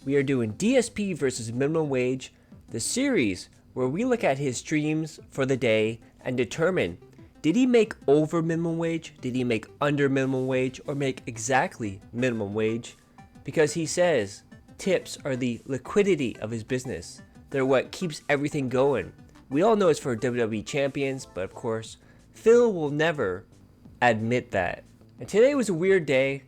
we are doing DSP versus minimum wage, the series where we look at his streams for the day and determine, did he make over minimum wage, did he make under minimum wage, or make exactly minimum wage? Because he says tips are the liquidity of his business. They're what keeps everything going. We all know it's for WWE champions, but of course, Phil will never admit that. And today was a weird day.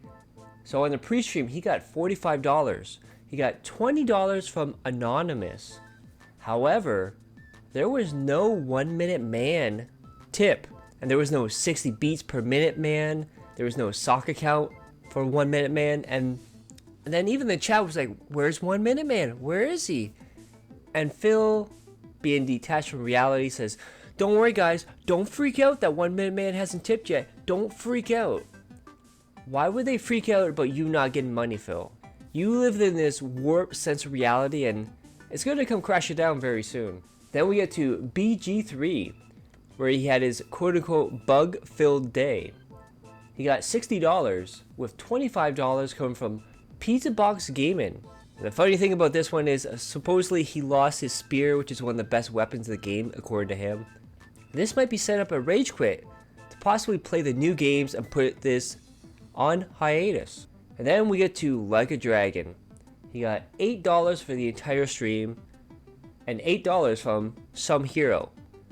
So on the pre-stream, he got $45. He got $20 from Anonymous. However, there was no 1 minute man tip. And there was no 60 beats per minute man. There was no soccer count for 1 minute man. And then even the chat was like, where's 1 minute man? Where is he? And Phil, being detached from reality, says, don't worry guys, don't freak out that 1 minute man hasn't tipped yet. Don't freak out. Why would they freak out about you not getting money, Phil? You live in this warped sense of reality and it's going to come crashing down very soon. Then we get to BG3, where he had his quote-unquote bug-filled day. He got $60, with $25 coming from Pizza Box Gaming. The funny thing about this one is supposedly he lost his spear, which is one of the best weapons in the game according to him. This might be set up a rage quit to possibly play the new games and put this on hiatus. And then we get to Like a Dragon. He got $8 for the entire stream and $8 from Some Hero,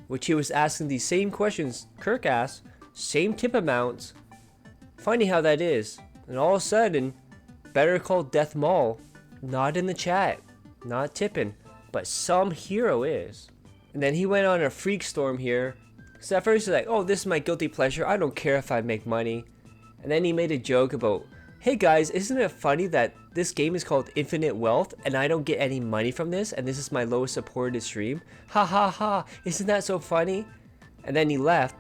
which he was asking the same questions Kirk asked, same tip amounts. Funny how that is. And all of a sudden, Better Call Death Mall, not in the chat, not tipping, but Some Hero is. And then he went on a freak storm here. So at first he's like, oh, this is my guilty pleasure, I don't care if I make money. And then he made a joke about, hey guys, isn't it funny that this game is called Infinite Wealth and I don't get any money from this and this is my lowest supported stream? Ha ha ha, isn't that so funny? And then he left,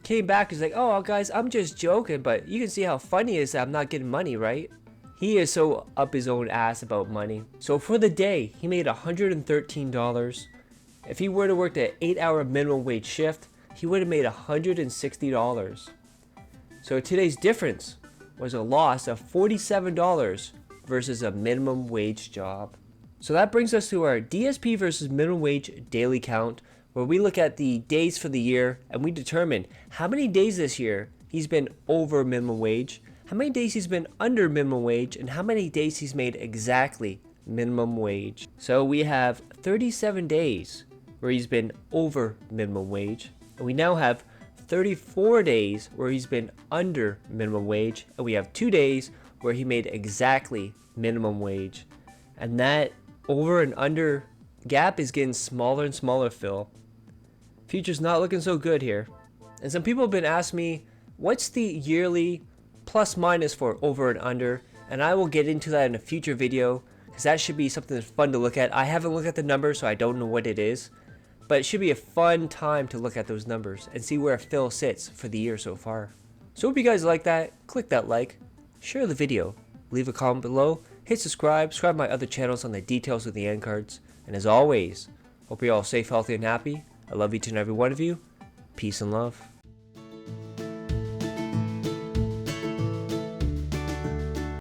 came back, he's like, oh guys, I'm just joking, but you can see how funny it is that I'm not getting money, right? He is so up his own ass about money. So for the day, he made $113. If he were to work the 8-hour minimum wage shift, he would have made $160. So today's difference was a loss of $47 versus a minimum wage job. So that brings us to our DSP versus minimum wage daily count, where we look at the days for the year and we determine how many days this year he's been over minimum wage, how many days he's been under minimum wage, and how many days he's made exactly minimum wage. So we have 37 days where he's been over minimum wage, and we now have 34 days where he's been under minimum wage, and we have 2 days where he made exactly minimum wage. And that over and under gap is getting smaller and smaller, Phil. Future's not looking so good here. And some people have been asking me, what's the yearly plus minus for over and under? And I will get into that in a future video, because that should be something that's fun to look at. I haven't looked at the numbers, so I don't know what it is. But it should be a fun time to look at those numbers and see where Phil sits for the year so far. So if you guys like that, click that like, share the video, leave a comment below, hit subscribe my other channels on the details of the end cards. And as always, hope you're all safe, healthy, and happy. I love each and every one of you. Peace and love.